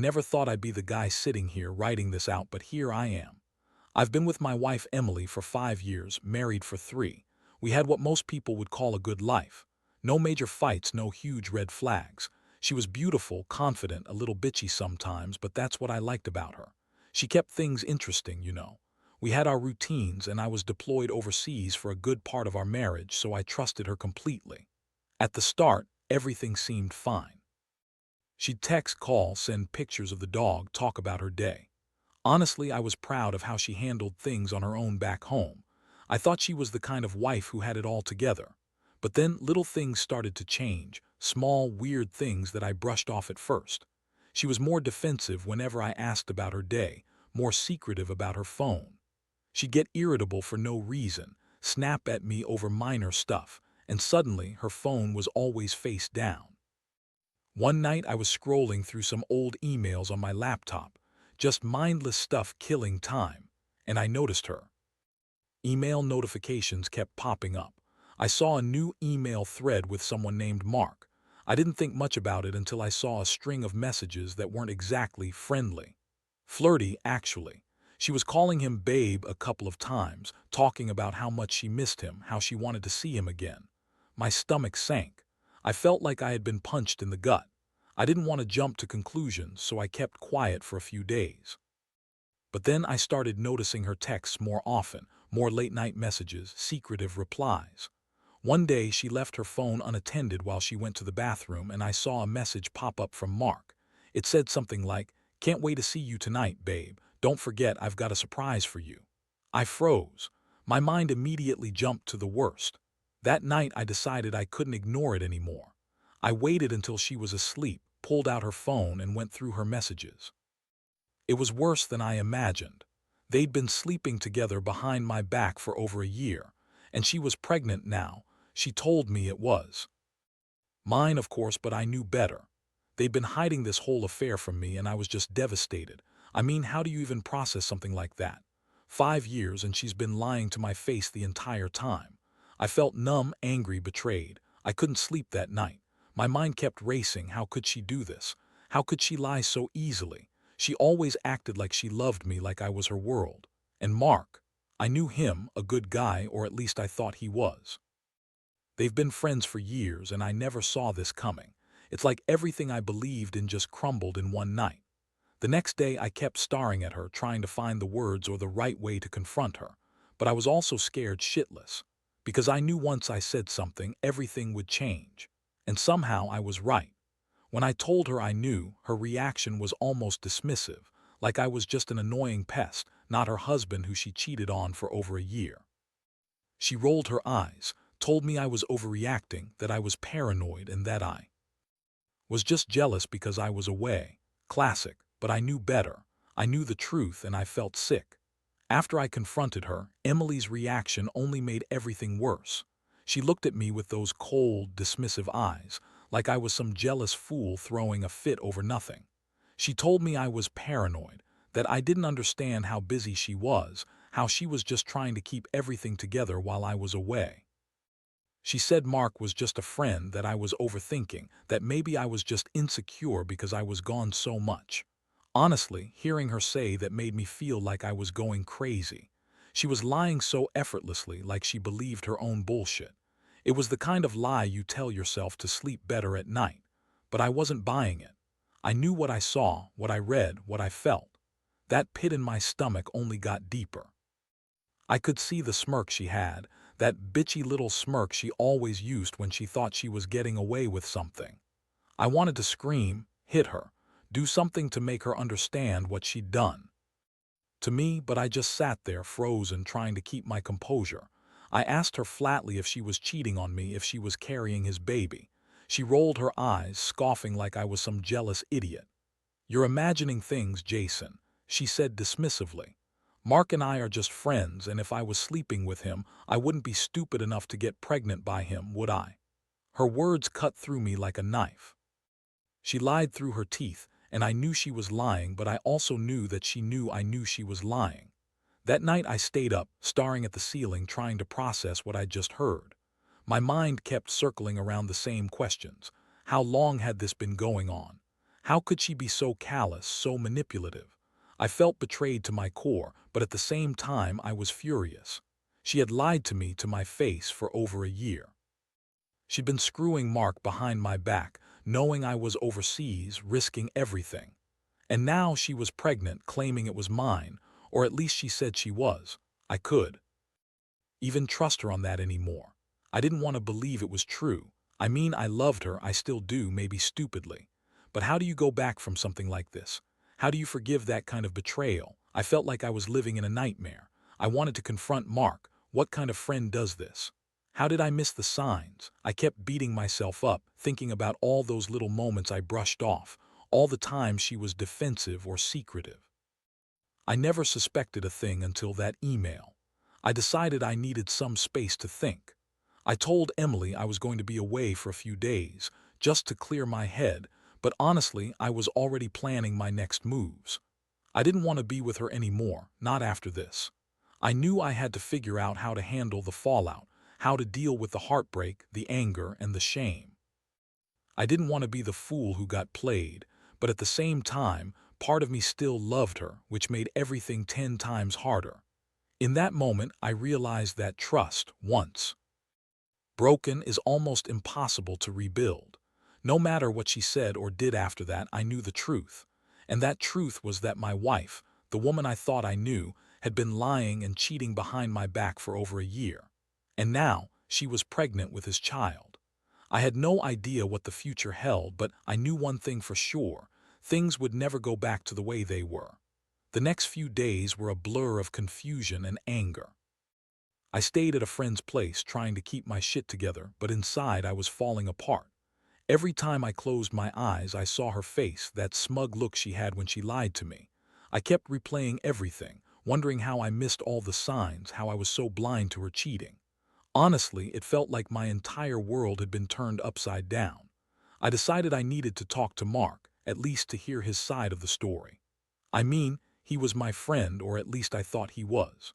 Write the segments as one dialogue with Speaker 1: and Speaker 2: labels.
Speaker 1: never thought I'd be the guy sitting here writing this out, but here I am. I've been with my wife Emily for 5 years, married for 3. We had what most people would call a good life. No major fights, no huge red flags. She was beautiful, confident, a little bitchy sometimes, but that's what I liked about her. She kept things interesting. We had our routines, and I was deployed overseas for a good part of our marriage, so I trusted her completely. At the start, everything seemed fine. She'd text, call, send pictures of the dog, talk about her day. Honestly, I was proud of how she handled things on her own back home. I thought she was the kind of wife who had it all together. But then little things started to change, small, weird things that I brushed off at first. She was more defensive whenever I asked about her day, more secretive about her phone. She'd get irritable for no reason, snap at me over minor stuff, and suddenly her phone was always face down. One night I was scrolling through some old emails on my laptop, just mindless stuff killing time, and I noticed her. Email notifications kept popping up. I saw a new email thread with someone named Mark. I didn't think much about it until I saw a string of messages that weren't exactly friendly. Flirty, actually. She was calling him babe a couple of times, talking about how much she missed him, how she wanted to see him again. My stomach sank. I felt like I had been punched in the gut. I didn't want to jump to conclusions, so I kept quiet for a few days. But then I started noticing her texts more often, more late-night messages, secretive replies. One day she left her phone unattended while she went to the bathroom, and I saw a message pop up from Mark. It said something like, "Can't wait to see you tonight, babe. Don't forget I've got a surprise for you." I froze. My mind immediately jumped to the worst. That night I decided I couldn't ignore it anymore. I waited until she was asleep, pulled out her phone, and went through her messages. It was worse than I imagined. They'd been sleeping together behind my back for over a year, and she was pregnant now. She told me it was mine, of course, but I knew better. They'd been hiding this whole affair from me, and I was just devastated. I mean, how do you even process something like that? 5 years, and she's been lying to my face the entire time. I felt numb, angry, betrayed. I couldn't sleep that night. My mind kept racing. How could she do this? How could she lie so easily? She always acted like she loved me, like I was her world. And Mark, I knew him, a good guy, or at least I thought he was. They've been friends for years, and I never saw this coming. It's like everything I believed in just crumbled in one night. The next day I kept staring at her, trying to find the words or the right way to confront her. But I was also scared shitless, because I knew once I said something, everything would change. And somehow I was right. When I told her I knew, her reaction was almost dismissive, like I was just an annoying pest, not her husband who she cheated on for over a year. She rolled her eyes, told me I was overreacting, that I was paranoid, and that I was just jealous because I was away. Classic, but I knew better. I knew the truth, and I felt sick. After I confronted her, Emily's reaction only made everything worse. She looked at me with those cold, dismissive eyes, like I was some jealous fool throwing a fit over nothing. She told me I was paranoid, that I didn't understand how busy she was, how she was just trying to keep everything together while I was away. She said Mark was just a friend, that I was overthinking, that maybe I was just insecure because I was gone so much. Honestly, hearing her say that made me feel like I was going crazy. She was lying so effortlessly, like she believed her own bullshit. It was the kind of lie you tell yourself to sleep better at night. But I wasn't buying it. I knew what I saw, what I read, what I felt. That pit in my stomach only got deeper. I could see the smirk she had, that bitchy little smirk she always used when she thought she was getting away with something. I wanted to scream, hit her, do something to make her understand what she'd done to me, but I just sat there frozen, trying to keep my composure. I asked her flatly if she was cheating on me, if she was carrying his baby. She rolled her eyes, scoffing like I was some jealous idiot. "You're imagining things, Jason," she said dismissively. "Mark and I are just friends, and if I was sleeping with him, I wouldn't be stupid enough to get pregnant by him, would I?" Her words cut through me like a knife. She lied through her teeth, and I knew she was lying, but I also knew that she knew I knew she was lying. That night I stayed up, staring at the ceiling, trying to process what I'd just heard. My mind kept circling around the same questions. How long had this been going on? How could she be so callous, so manipulative? I felt betrayed to my core, but at the same time I was furious. She had lied to me to my face for over a year. She'd been screwing Mark behind my back, knowing I was overseas, risking everything. And now she was pregnant, claiming it was mine, or at least she said she was. I could even trust her on that anymore. I didn't want to believe it was true. I mean, I loved her, I still do, maybe stupidly. But how do you go back from something like this? How do you forgive that kind of betrayal? I felt like I was living in a nightmare. I wanted to confront Mark. What kind of friend does this? How did I miss the signs? I kept beating myself up, thinking about all those little moments I brushed off, all the times she was defensive or secretive. I never suspected a thing until that email. I decided I needed some space to think. I told Emily I was going to be away for a few days, just to clear my head, but honestly, I was already planning my next moves. I didn't want to be with her anymore, not after this. I knew I had to figure out how to handle the fallout, how to deal with the heartbreak, the anger, and the shame. I didn't want to be the fool who got played, but at the same time, part of me still loved her, which made everything 10 times harder. In that moment, I realized that trust, once broken, is almost impossible to rebuild. No matter what she said or did after that, I knew the truth. And that truth was that my wife, the woman I thought I knew, had been lying and cheating behind my back for over a year. And now, she was pregnant with his child. I had no idea what the future held, but I knew one thing for sure: things would never go back to the way they were. The next few days were a blur of confusion and anger. I stayed at a friend's place trying to keep my shit together, but inside I was falling apart. Every time I closed my eyes, I saw her face, that smug look she had when she lied to me. I kept replaying everything, wondering how I missed all the signs, how I was so blind to her cheating. Honestly, it felt like my entire world had been turned upside down. I decided I needed to talk to Mark, at least to hear his side of the story. I mean, he was my friend, or at least I thought he was.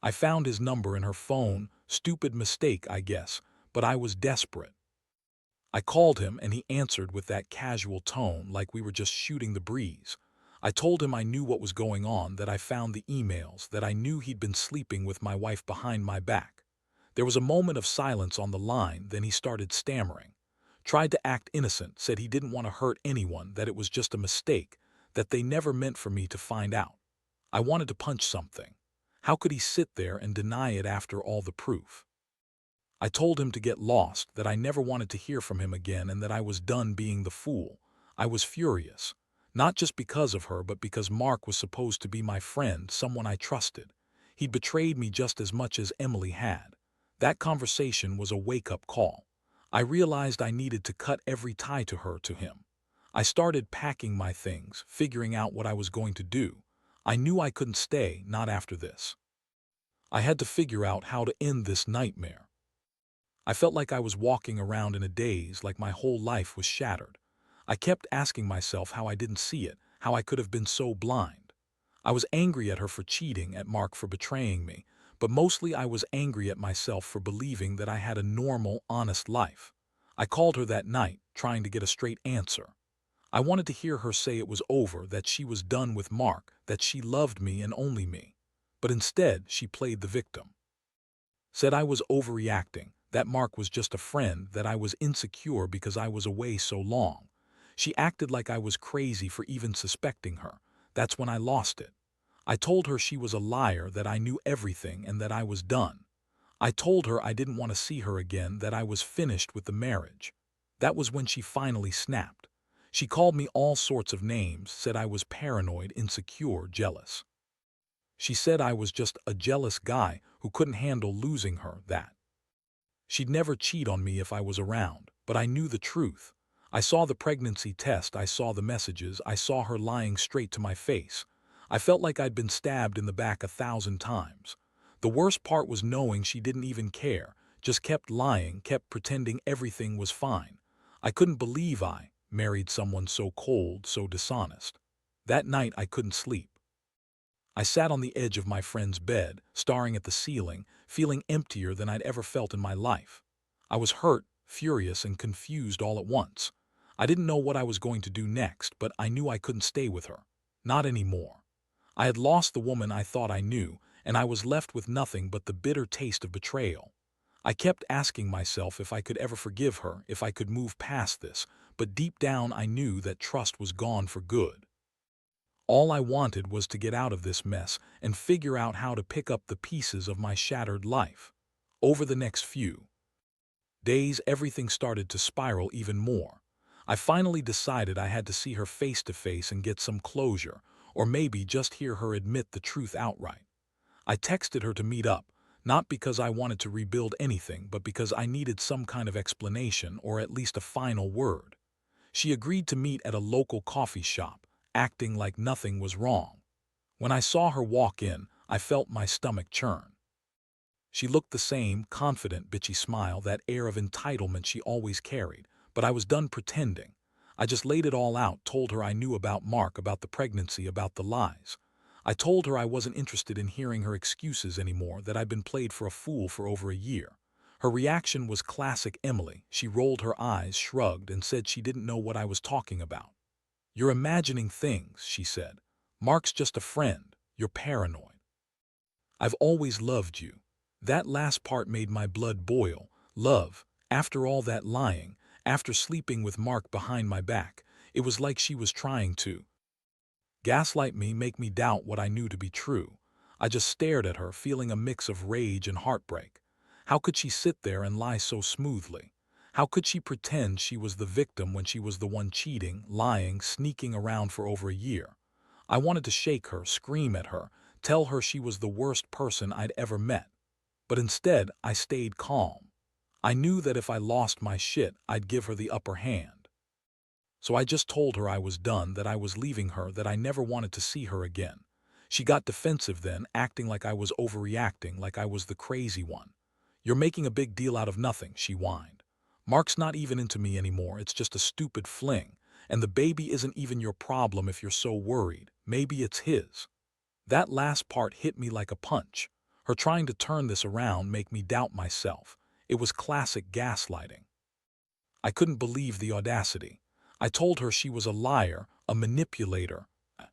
Speaker 1: I found his number in her phone. Stupid mistake, I guess, but I was desperate. I called him and he answered with that casual tone, like we were just shooting the breeze. I told him I knew what was going on, that I found the emails, that I knew he'd been sleeping with my wife behind my back. There was a moment of silence on the line, then he started stammering. Tried to act innocent, said he didn't want to hurt anyone, that it was just a mistake, that they never meant for me to find out. I wanted to punch something. How could he sit there and deny it after all the proof? I told him to get lost, that I never wanted to hear from him again, and that I was done being the fool. I was furious. Not just because of her, but because Mark was supposed to be my friend, someone I trusted. He'd betrayed me just as much as Emily had. That conversation was a wake-up call. I realized I needed to cut every tie to her, to him. I started packing my things, figuring out what I was going to do. I knew I couldn't stay, not after this. I had to figure out how to end this nightmare. I felt like I was walking around in a daze, like my whole life was shattered. I kept asking myself how I didn't see it, how I could have been so blind. I was angry at her for cheating, at Mark for betraying me, but mostly I was angry at myself for believing that I had a normal, honest life. I called her that night, trying to get a straight answer. I wanted to hear her say it was over, that she was done with Mark, that she loved me and only me. But instead, she played the victim. Said I was overreacting, that Mark was just a friend, that I was insecure because I was away so long. She acted like I was crazy for even suspecting her. That's when I lost it. I told her she was a liar, that I knew everything and that I was done. I told her I didn't want to see her again, that I was finished with the marriage. That was when she finally snapped. She called me all sorts of names, said I was paranoid, insecure, jealous. She said I was just a jealous guy who couldn't handle losing her, that she'd never cheat on me if I was around, but I knew the truth. I saw the pregnancy test, I saw the messages, I saw her lying straight to my face. I felt like I'd been stabbed in the back 1,000 times. The worst part was knowing she didn't even care, just kept lying, kept pretending everything was fine. I couldn't believe I married someone so cold, so dishonest. That night I couldn't sleep. I sat on the edge of my friend's bed, staring at the ceiling, feeling emptier than I'd ever felt in my life. I was hurt, furious, and confused all at once. I didn't know what I was going to do next, but I knew I couldn't stay with her. Not anymore. I had lost the woman I thought I knew, and I was left with nothing but the bitter taste of betrayal. I kept asking myself if I could ever forgive her, if I could move past this, but deep down I knew that trust was gone for good. All I wanted was to get out of this mess and figure out how to pick up the pieces of my shattered life. Over the next few days, everything started to spiral even more. I finally decided I had to see her face to face and get some closure, or maybe just hear her admit the truth outright. I texted her to meet up, not because I wanted to rebuild anything, but because I needed some kind of explanation or at least a final word. She agreed to meet at a local coffee shop, acting like nothing was wrong. When I saw her walk in, I felt my stomach churn. She looked the same, confident, bitchy smile, that air of entitlement she always carried, but I was done pretending. I just laid it all out, told her I knew about Mark, about the pregnancy, about the lies. I told her I wasn't interested in hearing her excuses anymore, that I'd been played for a fool for over a year. Her reaction was classic Emily. She rolled her eyes, shrugged, and said she didn't know what I was talking about. "You're imagining things," she said. "Mark's just a friend. You're paranoid. I've always loved you." That last part made my blood boil. Love, after all that lying, after sleeping with Mark behind my back, it was like she was trying to gaslight me, make me doubt what I knew to be true. I just stared at her, feeling a mix of rage and heartbreak. How could she sit there and lie so smoothly? How could she pretend she was the victim when she was the one cheating, lying, sneaking around for over a year? I wanted to shake her, scream at her, tell her she was the worst person I'd ever met. But instead, I stayed calm. I knew that if I lost my shit, I'd give her the upper hand. So I just told her I was done, that I was leaving her, that I never wanted to see her again. She got defensive then, acting like I was overreacting, like I was the crazy one. "You're making a big deal out of nothing," she whined. "Mark's not even into me anymore, it's just a stupid fling. And the baby isn't even your problem if you're so worried. Maybe it's his." That last part hit me like a punch. Her trying to turn this around made me doubt myself. It was classic gaslighting. I couldn't believe the audacity. I told her she was a liar, a manipulator, a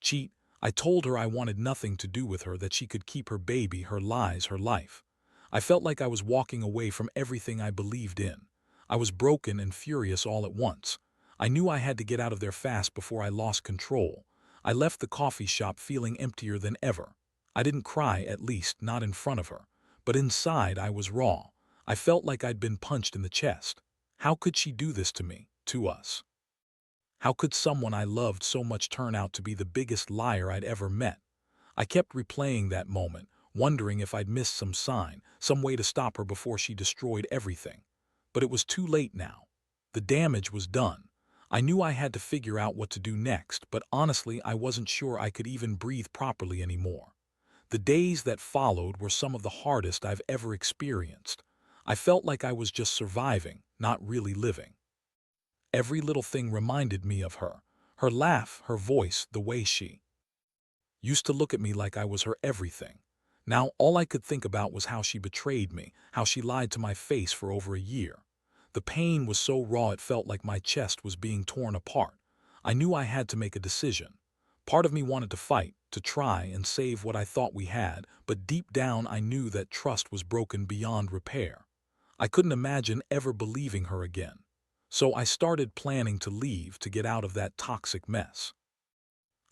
Speaker 1: cheat. I told her I wanted nothing to do with her, that she could keep her baby, her lies, her life. I felt like I was walking away from everything I believed in. I was broken and furious all at once. I knew I had to get out of there fast before I lost control. I left the coffee shop feeling emptier than ever. I didn't cry, at least not in front of her. But inside I was raw. I felt like I'd been punched in the chest. How could she do this to me, to us? How could someone I loved so much turn out to be the biggest liar I'd ever met? I kept replaying that moment, wondering if I'd missed some sign, some way to stop her before she destroyed everything. But it was too late now. The damage was done. I knew I had to figure out what to do next, but honestly, I wasn't sure I could even breathe properly anymore. The days that followed were some of the hardest I've ever experienced. I felt like I was just surviving, not really living. Every little thing reminded me of her. Her laugh, her voice, the way she used to look at me like I was her everything. Now all I could think about was how she betrayed me, how she lied to my face for over a year. The pain was so raw it felt like my chest was being torn apart. I knew I had to make a decision. Part of me wanted to fight, to try and save what I thought we had, but deep down I knew that trust was broken beyond repair. I couldn't imagine ever believing her again. So I started planning to leave, to get out of that toxic mess.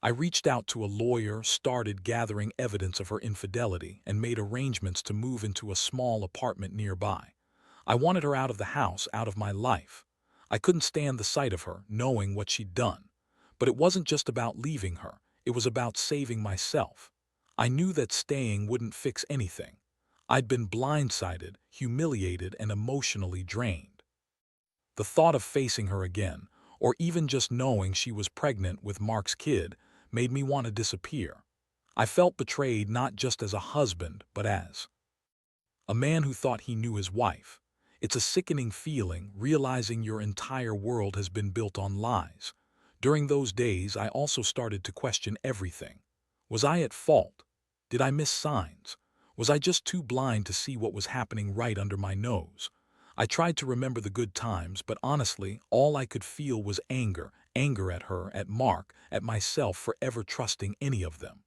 Speaker 1: I reached out to a lawyer, started gathering evidence of her infidelity, and made arrangements to move into a small apartment nearby. I wanted her out of the house, out of my life. I couldn't stand the sight of her, knowing what she'd done. But it wasn't just about leaving her, it was about saving myself. I knew that staying wouldn't fix anything. I'd been blindsided, humiliated, and emotionally drained. The thought of facing her again, or even just knowing she was pregnant with Mark's kid, made me want to disappear. I felt betrayed, not just as a husband, but as a man who thought he knew his wife. It's a sickening feeling, realizing your entire world has been built on lies. During those days, I also started to question everything. Was I at fault? Did I miss signs? Was I just too blind to see what was happening right under my nose? I tried to remember the good times, but honestly, all I could feel was anger. Anger at her, at Mark, at myself for ever trusting any of them.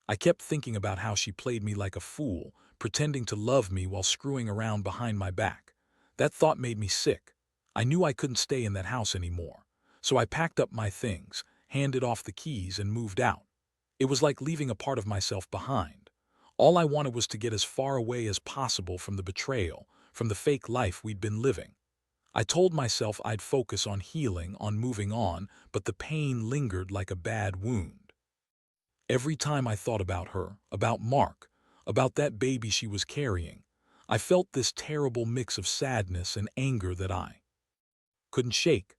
Speaker 1: I kept thinking about how she played me like a fool, pretending to love me while screwing around behind my back. That thought made me sick. I knew I couldn't stay in that house anymore. So I packed up my things, handed off the keys, and moved out. It was like leaving a part of myself behind. All I wanted was to get as far away as possible from the betrayal, from the fake life we'd been living. I told myself I'd focus on healing, on moving on, but the pain lingered like a bad wound. Every time I thought about her, about Mark, about that baby she was carrying, I felt this terrible mix of sadness and anger that I couldn't shake.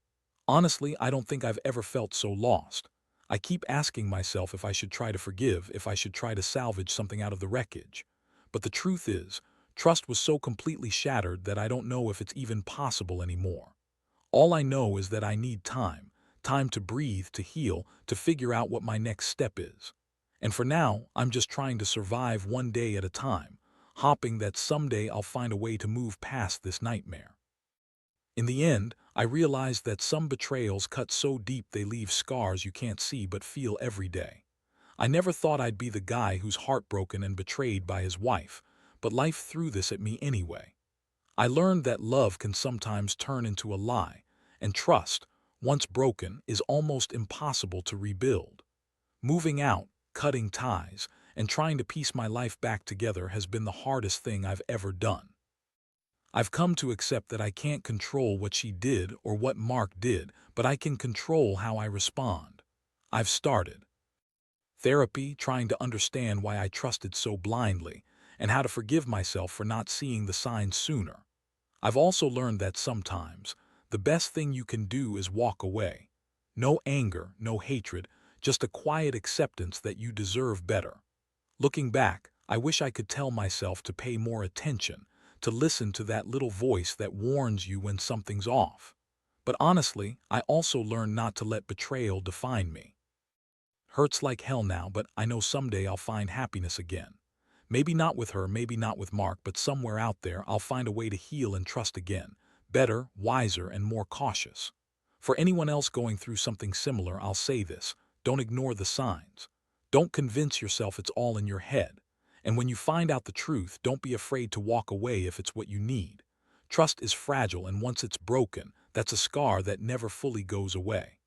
Speaker 1: Honestly, I don't think I've ever felt so lost. I keep asking myself if I should try to forgive, if I should try to salvage something out of the wreckage. But the truth is, trust was so completely shattered that I don't know if it's even possible anymore. All I know is that I need time, time to breathe, to heal, to figure out what my next step is. And for now, I'm just trying to survive one day at a time, hoping that someday I'll find a way to move past this nightmare. In the end, I realized that some betrayals cut so deep they leave scars you can't see but feel every day. I never thought I'd be the guy who's heartbroken and betrayed by his wife, but life threw this at me anyway. I learned that love can sometimes turn into a lie, and trust, once broken, is almost impossible to rebuild. Moving out, cutting ties, and trying to piece my life back together has been the hardest thing I've ever done. I've come to accept that I can't control what she did or what Mark did, but I can control how I respond. I've started therapy, trying to understand why I trusted so blindly, and how to forgive myself for not seeing the signs sooner. I've also learned that sometimes the best thing you can do is walk away. No anger, no hatred, just a quiet acceptance that you deserve better. Looking back, I wish I could tell myself to pay more attention, to listen to that little voice that warns you when something's off. But honestly, I also learned not to let betrayal define me. Hurts like hell now, but I know someday I'll find happiness again. Maybe not with her, maybe not with Mark, but somewhere out there I'll find a way to heal and trust again. Better, wiser, and more cautious. For anyone else going through something similar, I'll say this: don't ignore the signs. Don't convince yourself it's all in your head. And when you find out the truth, don't be afraid to walk away if it's what you need. Trust is fragile, and once it's broken, that's a scar that never fully goes away.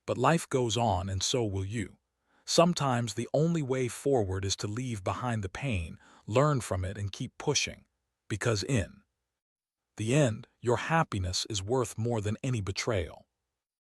Speaker 1: But life goes on, and so will you. Sometimes the only way forward is to leave behind the pain, learn from it, and keep pushing. Because in the end, your happiness is worth more than any betrayal.